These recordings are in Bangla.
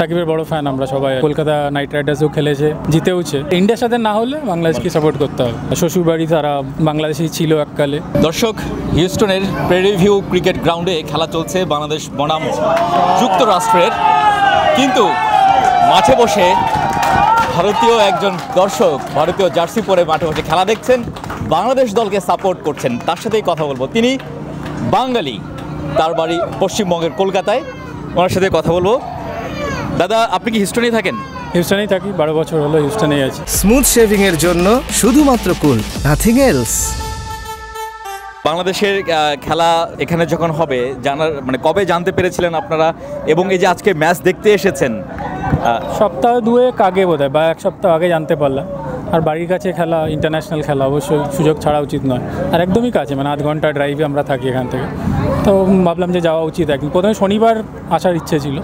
সাকিবের বড় ফ্যান আমরা সবাই। কলকাতা নাইট রাইডার্সও খেলেছে, জিতেওছে। ইন্ডিয়ার সাথে না হলে বাংলাদেশকে সাপোর্ট করতে হবে। শ্বশুরবাড়ি তারা বাংলাদেশেই ছিল এককালে। দর্শক, হিউস্টনের প্রেরিভিউ ক্রিকেট গ্রাউন্ডে খেলা চলছে বাংলাদেশ বনাম যুক্তরাষ্ট্রের। কিন্তু মাঠে বসে ভারতীয় একজন দর্শক ভারতীয় জার্সি পরে মাঠে বসে খেলা দেখছেন, বাংলাদেশ দলকে সাপোর্ট করছেন। তার সাথেই কথা বলবো। তিনি বাঙালি, তার বাড়ি পশ্চিমবঙ্গের কলকাতায়। ওনার সাথে কথা বলবো। দাদা, আপনি কি হিউস্টনেই থাকেন? হিউস্টনেই থাকি, 12 বছর হলো হিউস্টনেই আছি। স্মুথ শেভিং এর জন্য শুধুমাত্র কুল, নাথিং এলস। বাংলাদেশের খেলা এখানে যখন হবে জানার কবে জানতে পেরেছিলেন আপনারা, এবং এই যে আজকে ম্যাচ দেখতে এসেছেন? সপ্তাহ দুয়েক আগে বোধহয়, বা এক সপ্তাহ আগে জানতে পারলাম। আর বাড়ির কাছে খেলা, ইন্টারন্যাশনাল খেলা, অবশ্যই সুযোগ ছাড়া উচিত নয়। আর একদমই কাছে, 8 ঘন্টা ড্রাইভে আমরা থাকি এখান থেকে। তো ভাবলাম যে যাওয়া উচিত। একদিন প্রথমে শনিবার আসার ইচ্ছে ছিল,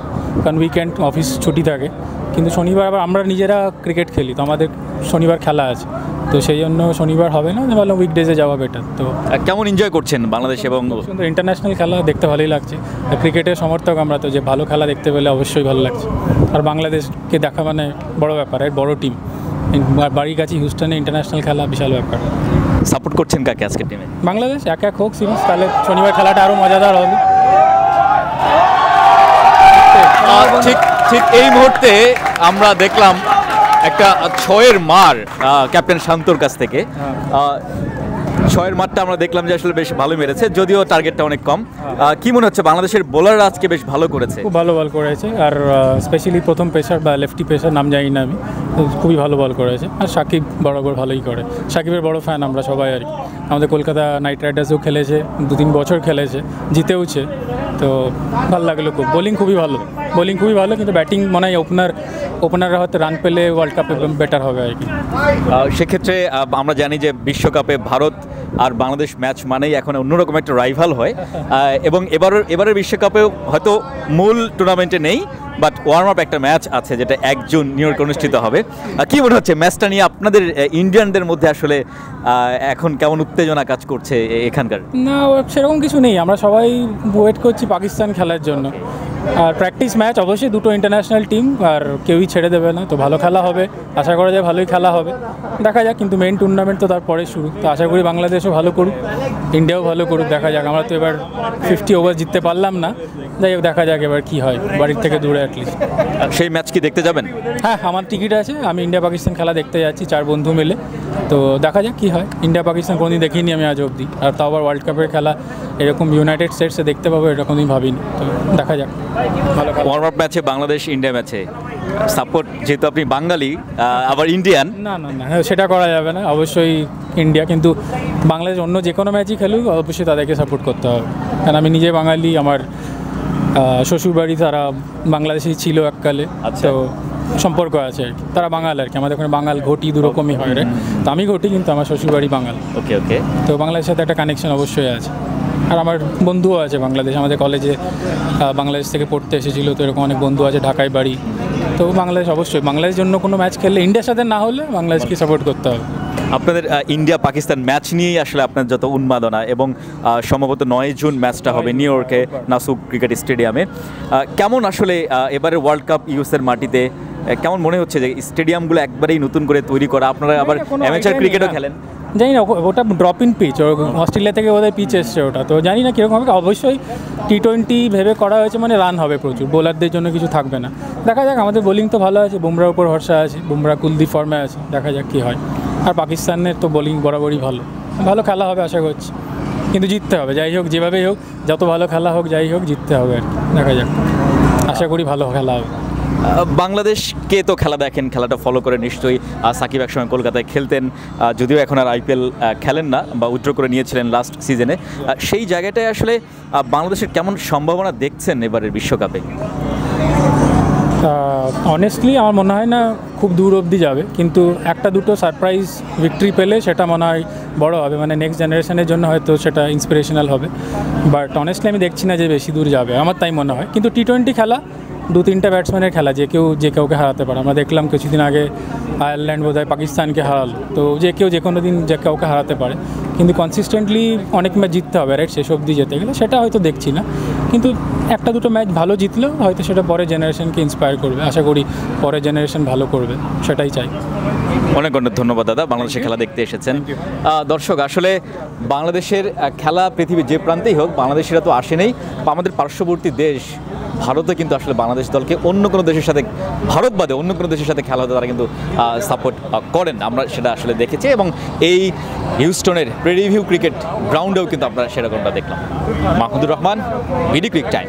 কারণ উইকেন্ড অফিস ছুটি থাকে। কিন্তু শনিবার আবার আমরা নিজেরা ক্রিকেট খেলি, তো আমাদের শনিবার খেলা আছে, তো সেই জন্য শনিবার হবে না, ভাবলাম উইকডেজে যাওয়া বেটার। তো কেমন এনজয় করছেন বাংলাদেশ এবং সুন্দর ইন্টারন্যাশনাল খেলা দেখতে ভালোই লাগছে। আর ক্রিকেটের সমর্থক আমরা, তো যে ভালো খেলা দেখতে পেলে অবশ্যই ভালো লাগছে। আর বাংলাদেশকে দেখা মানে বড় ব্যাপার, এর বড় টিম, বাড়ির কাছে হিউস্টনে ইন্টারন্যাশনাল খেলা বিশাল ব্যাপার। সাপোর্ট করছেন কাকে আজকের টিমে? বাংলাদেশ। এক হোক সিরিজ, তাহলে শনিবার খেলাটা আরও মজাদার হবে। ঠিক এই মুহূর্তে আমরা দেখলাম একটা 6-এর মার ক্যাপ্টেন শান্তর কাছ থেকে। 6-এর মারটা আমরা দেখলাম যে আসলে বেশ ভালো মেরেছে, যদিও টার্গেটটা অনেক কম। কি মনে হচ্ছে বাংলাদেশের বোলাররা আজকে বেশ ভালো করেছে? খুব ভালো বল করেছে। আর স্পেশালি প্রথম পেসার বা লেফটি পেসার, নাম জানি না আমি, খুবই ভালো বল করেছে। আর সাকিব বরাবর ভালোই করে। সাকিবের বড় ফ্যান আমরা সবাই আর কি। আমাদের কলকাতা নাইট রাইডার্সও খেলেছে, 2-3 বছর খেলেছে, জিতেওছে। তো ভালো লাগলো খুব। বোলিং খুবই ভালো, কিন্তু ব্যাটিং মনে হয় ওপেনাররা হয়তো রান পেলে ওয়ার্ল্ড কাপে বেটার হবে আর কি। সেক্ষেত্রে আমরা জানি যে বিশ্বকাপে ভারত আর বাংলাদেশ ম্যাচ মানেই এখন অন্যরকম একটা রাইভাল হয়। এবং এবারের বিশ্বকাপেও হয়তো মূল টুর্নামেন্টে নেই, বাট ওয়ার্ম আপ একটা ম্যাচ আছে, যেটা 1 জুন নিউ ইয়র্কে অনুষ্ঠিত হবে। কি মনে হচ্ছে ম্যাচটা নিয়ে আপনাদের ইন্ডিয়ানদের মধ্যে? আসলে এখন কেমন উত্তেজনা কাজ করছে এখানকার? না, সেরকম কিছু নেই। আমরা সবাই ওয়েট করছি পাকিস্তান খেলার জন্য। আর প্র্যাকটিস ম্যাচ অবশ্যই, দুটো ইন্টারন্যাশনাল টিম, আর কেউই ছেড়ে দেবে না। তো ভালো খেলা হবে, আশা করা যায় ভালোই খেলা হবে। দেখা যাক, কিন্তু মেন টুর্নামেন্ট তো তারপরে শুরু। তো আশা করি বাংলাদেশও ভালো করুক, ইন্ডিয়াও ভালো করুক। দেখা যাক। আমরা তো এবার 50 ওভার জিততে পারলাম না, যাই হোক দেখা যাক এবার কী হয়, বাড়ির থেকে দূরে অ্যাটলিস্ট। সেই ম্যাচ কি দেখতে যাবেন? হ্যাঁ, আমার টিকিট আছে। আমি ইন্ডিয়া পাকিস্তান খেলা দেখতে যাচ্ছি 4 বন্ধু মিলে। তো দেখা যাক কী হয়। ইন্ডিয়া পাকিস্তান কোনোদিন দেখিনি আমি আজ অবধি, আর তাও আবার ওয়ার্ল্ড কাপের খেলা এরকম ইউনাইটেড স্টেটসে দেখতে পাবো, এটা কোনোদিন ভাবিনি। তো দেখা যাক। ভালো ওয়ার্ম আপ ম্যাচে বাংলাদেশ ইন্ডিয়া ম্যাচে সাপোর্ট, যেহেতু আপনি বাঙালি আবার ইন্ডিয়ান। না, সেটা করা যাবে না। অবশ্যই ইন্ডিয়া, কিন্তু বাংলাদেশ অন্য যে কোনো ম্যাচই খেলুক অবশ্যই তাদেরকে সাপোর্ট করতে হবে। কারণ আমি নিজে বাঙালি, আমার শ্বশুরবাড়ি তারা বাংলাদেশেই ছিল এককালে। তো সম্পর্ক আছে আর কি, তারা বাঙাল আর কি। আমাদের ওখানে বাঙাল ঘটি দুরকমই হয় রে। তো আমি ঘটি, কিন্তু আমার শ্বশুরবাড়ি বাঙাল। ওকে। তো বাংলাদেশের সাথে একটা কানেকশন অবশ্যই আছে। আর আমার বন্ধুও আছে বাংলাদেশ, আমাদের কলেজে বাংলাদেশ থেকে পড়তে এসেছিলো। তো এরকম অনেক বন্ধু আছে, ঢাকায় বাড়ি। তো বাংলাদেশ অবশ্যই, বাংলাদেশের জন্য কোনো ম্যাচ খেললে ইন্ডিয়ার সাথে না হলে বাংলাদেশকে সাপোর্ট করতে হবে। আপনাদের ইন্ডিয়া পাকিস্তান ম্যাচ নিয়েই আসলে আপনার যত উন্মাদনা, এবং সম্ভবত 9 জুন ম্যাচটা হবে নিউ ইয়র্কে নাসুক ক্রিকেট স্টেডিয়ামে। কেমন আসলে এবারে ওয়ার্ল্ড কাপ ইউএসের মাটিতে কেমন মনে হচ্ছে যে স্টেডিয়ামগুলো একবারেই নতুন করে তৈরি করা? আপনারা আবার অ্যামেচার ক্রিকেটও খেলেন, জানি না, ওটা ড্রপ ইন পিচ, অস্ট্রেলিয়া থেকে ওদের পিচ এসছে ওটা। তো জানি না কীরকম হবে। অবশ্যই T20 ভেবে করা হয়েছে, মানে রান হবে প্রচুর, বোলারদের জন্য কিছু থাকবে না। দেখা যাক। আমাদের বোলিং তো ভালো আছে, বুমরার উপর ভরসা আছে, বুমরা কুলদীপ ফর্মে আছে। দেখা যাক কী হয়। আর পাকিস্তানের তো বোলিং বরাবরই ভালো খেলা হবে আশা করছি। কিন্তু জিততে হবে, যাই হোক, যেভাবেই হোক, যত ভালো খেলা হোক, যাই হোক, জিততে হবে আর কি। দেখা যাক, আশা করি ভালো খেলা হবে। বাংলাদেশকে তো খেলা দেখেন, খেলাটা ফলো করে নিশ্চয়ই। সাকিব একসময় কলকাতায় খেলতেন, যদিও এখন আর IPL খেলেন না, বা উইথড্র করে নিয়েছিলেন লাস্ট সিজনে। সেই জায়গাটায় আসলে বাংলাদেশের কেমন সম্ভাবনা দেখছেন এবারের বিশ্বকাপে? অনেস্টলি আমার মনে হয় না খুব দূর অবধি যাবে, কিন্তু 1-2 সারপ্রাইজ ভিক্টরি পেলে সেটা মনে হয় বড় হবে। মানে নেক্সট জেনারেশনের জন্য হয়তো সেটা ইন্সপিরেশনাল হবে। বাট অনেস্টলি আমি দেখছি না যে বেশি দূর যাবে, আমার তাই মনে হয়। কিন্তু T20 খেলা 2-3টা ব্যাটসম্যানের খেলা, যে কাউকে হারাতে পারে। আমরা দেখলাম কিছুদিন আগে আয়ারল্যান্ড বোধহয় পাকিস্তানকে হারালো। তো যে কোনো দিন যে কাউকে হারাতে পারে। কিন্তু কনসিস্টেন্টলি অনেক ম্যাচ জিততে হবে, রাইট? শেষ অবধি যেতে গেলে সেটা হয়তো দেখছি না, কিন্তু একটা দুটো ম্যাচ ভালো জিতলেও হয়তো সেটা পরের জেনারেশনকে ইন্সপায়ার করবে। আশা করি পরের জেনারেশন ভালো করবে, সেটাই চাই। অনেক অনেক ধন্যবাদ দাদা, বাংলাদেশের খেলা দেখতে এসেছেন। দর্শক, আসলে বাংলাদেশের খেলা পৃথিবীর যে প্রান্তেই হোক, বাংলাদেশিরা তো আসেনি। আমাদের পার্শ্ববর্তী দেশ ভারতে কিন্তু আসলে বাংলাদেশ দলকে অন্য কোনো দেশের সাথে, ভারত বাদে অন্য কোনো দেশের সাথে খেলা হতে তারা কিন্তু সাপোর্ট করেন, আমরা সেটা আসলে দেখেছি। এবং এই হিউস্টনের প্রেরি ভিউ ক্রিকেট গ্রাউন্ডেও কিন্তু আমরা সেরকমটা দেখলাম। Mahmudur Rahman, BD cric time.